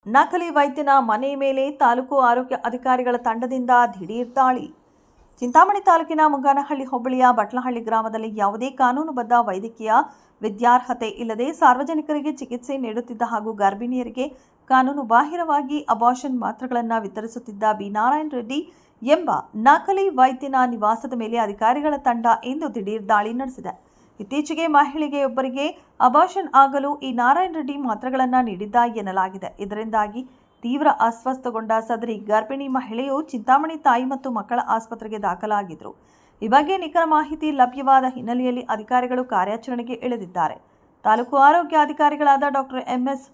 ನಕಲಿ ವೈದ್ಯನ ಮನೆ ಮೇಲೆ ತಾಲೂಕು ಆರೋಗ್ಯ ಅಧಿಕಾರಿಗಳ ತಂಡದಿಂದ ದಿಢೀರ್ ದಾಳಿ. ಚಿಂತಾಮಣಿ ತಾಲೂಕಿನ ಮುಂಗಾನಹಳ್ಳಿ ಹೋಬಳಿಯ ಬಟ್ಲಹಳ್ಳಿ ಗ್ರಾಮದಲ್ಲಿ ಯಾವುದೇ ಕಾನೂನುಬದ್ಧ ವೈದ್ಯಕೀಯ ವಿದ್ಯಾರ್ಹತೆ ಇಲ್ಲದೆ ಸಾರ್ವಜನಿಕರಿಗೆ ಚಿಕಿತ್ಸೆ ನೀಡುತ್ತಿದ್ದ ಹಾಗೂ ಗರ್ಭಿಣಿಯರಿಗೆ ಕಾನೂನು ಬಾಹಿರವಾಗಿ ಅಬಾರ್ಷನ್ ಮಾತ್ರೆಗಳನ್ನು ವಿತರಿಸುತ್ತಿದ್ದ ಬಿ ನಾರಾಯಣ ರೆಡ್ಡಿ ಎಂಬ ನಕಲಿ ವೈದ್ಯನ ನಿವಾಸದ ಮೇಲೆ ಅಧಿಕಾರಿಗಳ ತಂಡ ಇಂದು ದಿಢೀರ್ ದಾಳಿ ನಡೆಸಿದೆ. ಇತ್ತೀಚೆಗೆ ಮಹಿಳೆಯೊಬ್ಬರಿಗೆ ಅಬಾರ್ಷನ್ ಆಗಲು ಈ ನಾರಾಯಣ ರೆಡ್ಡಿ ಮಾತ್ರೆಗಳನ್ನು ನೀಡಿದ್ದ ಎನ್ನಲಾಗಿದೆ. ಇದರಿಂದಾಗಿ ತೀವ್ರ ಅಸ್ವಸ್ಥಗೊಂಡ ಸದರಿ ಗರ್ಭಿಣಿ ಮಹಿಳೆಯು ಚಿಂತಾಮಣಿ ತಾಯಿ ಮತ್ತು ಮಕ್ಕಳ ಆಸ್ಪತ್ರೆಗೆ ದಾಖಲಾಗಿದ್ದರು. ಈ ಬಗ್ಗೆ ನಿಖರ ಮಾಹಿತಿ ಲಭ್ಯವಾದ ಹಿನ್ನೆಲೆಯಲ್ಲಿ ಅಧಿಕಾರಿಗಳು ಕಾರ್ಯಾಚರಣೆಗೆ ಇಳಿದಿದ್ದಾರೆ. ತಾಲೂಕು ಆರೋಗ್ಯಾಧಿಕಾರಿಗಳಾದ ಡಾಕ್ಟರ್ ಎಂಎಸ್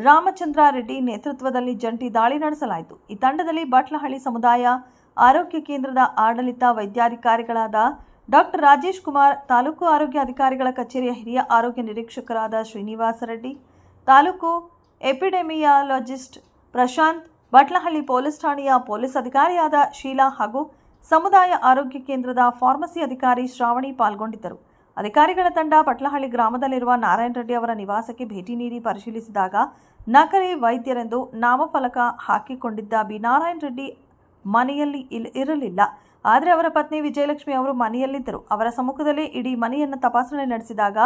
ರಾಮಚಂದ್ರ ರೆಡ್ಡಿ ನೇತೃತ್ವದಲ್ಲಿ ಜಂಟಿ ದಾಳಿ ನಡೆಸಲಾಯಿತು. ಈ ತಂಡದಲ್ಲಿ ಬಟ್ಲಹಳ್ಳಿ ಸಮುದಾಯ ಆರೋಗ್ಯ ಕೇಂದ್ರದ ಆಡಳಿತ ವೈದ್ಯಾಧಿಕಾರಿಗಳಾದ ಡಾಕ್ಟರ್ ರಾಜೇಶ್ ಕುಮಾರ್, ತಾಲೂಕು ಆರೋಗ್ಯಾಧಿಕಾರಿಗಳ ಕಚೇರಿಯ ಹಿರಿಯ ಆರೋಗ್ಯ ನಿರೀಕ್ಷಕರಾದ ಶ್ರೀನಿವಾಸ ರೆಡ್ಡಿ, ತಾಲೂಕು ಎಪಿಡೆಮಿಯಾಲಜಿಸ್ಟ್ ಪ್ರಶಾಂತ್, ಬಟ್ಲಹಳ್ಳಿ ಪೊಲೀಸ್ ಠಾಣೆಯ ಪೊಲೀಸ್ ಅಧಿಕಾರಿಯಾದ ಶೀಲಾ ಹಾಗೂ ಸಮುದಾಯ ಆರೋಗ್ಯ ಕೇಂದ್ರದ ಫಾರ್ಮಸಿ ಅಧಿಕಾರಿ ಶ್ರಾವಣಿ ಪಾಲ್ಗೊಂಡಿದ್ದರು. ಅಧಿಕಾರಿಗಳ ತಂಡ ಬಟ್ಲಹಳ್ಳಿ ಗ್ರಾಮದಲ್ಲಿರುವ ನಾರಾಯಣ ರೆಡ್ಡಿ ಅವರ ನಿವಾಸಕ್ಕೆ ಭೇಟಿ ನೀಡಿ ಪರಿಶೀಲಿಸಿದಾಗ ನಕಲಿ ವೈದ್ಯರೆಂದು ನಾಮಫಲಕ ಹಾಕಿಕೊಂಡಿದ್ದ ಬಿ ನಾರಾಯಣ ರೆಡ್ಡಿ ಮನೆಯಲ್ಲಿ ಇರಲಿಲ್ಲ. ಆದರೆ ಅವರ ಪತ್ನಿ ವಿಜಯಲಕ್ಷ್ಮಿ ಅವರು ಮನೆಯಲ್ಲಿದ್ದರು. ಅವರ ಸಮ್ಮುಖದಲ್ಲಿ ಇಡೀ ಮನೆಯನ್ನು ತಪಾಸಣೆ ನಡೆಸಿದಾಗ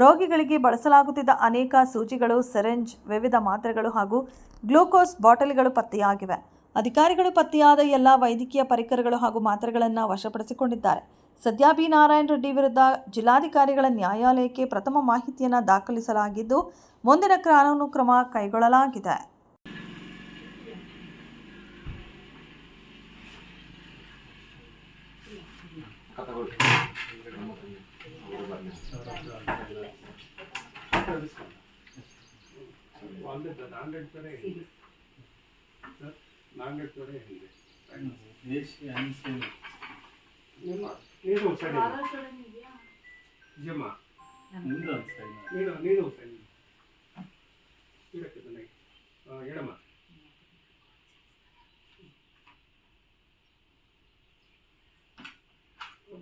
ರೋಗಿಗಳಿಗೆ ಬಳಸಲಾಗುತ್ತಿದ್ದ ಅನೇಕ ಸೂಜಿಗಳು, ಸಿರಿಂಜ್, ವಿವಿಧ ಮಾತ್ರೆಗಳು ಹಾಗೂ ಗ್ಲೂಕೋಸ್ ಬಾಟಲಿಗಳು ಪತ್ತೆಯಾಗಿವೆ. ಅಧಿಕಾರಿಗಳು ಪತ್ತೆಯಾದ ಎಲ್ಲ ವೈದ್ಯಕೀಯ ಪರಿಕರಗಳು ಹಾಗೂ ಮಾತ್ರೆಗಳನ್ನು ವಶಪಡಿಸಿಕೊಂಡಿದ್ದಾರೆ. ಸದ್ಯ ಬಿ ನಾರಾಯಣ ರೆಡ್ಡಿ ವಿರುದ್ಧ ಜಿಲ್ಲಾಧಿಕಾರಿಗಳ ನ್ಯಾಯಾಲಯಕ್ಕೆ ಪ್ರಥಮ ಮಾಹಿತಿಯನ್ನು ದಾಖಲಿಸಲಾಗಿದ್ದು ಮುಂದಿನ ಕಾನೂನು ಕ್ರಮ ಕೈಗೊಳ್ಳಲಾಗಿದೆ.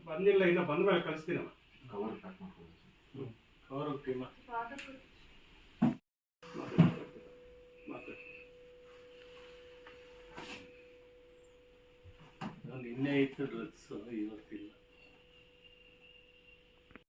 ಬಂದಿಲ್ಲ, ಇನ್ನು ಬಂದ ಮೇಲೆ ಕಳಿಸ್ತೀನಮ್ಮ. ನಿನ್ನೆ ಇತ್ತು ಡ್ರಗ್ಸ್, ಇವತ್ತಿಲ್ಲ.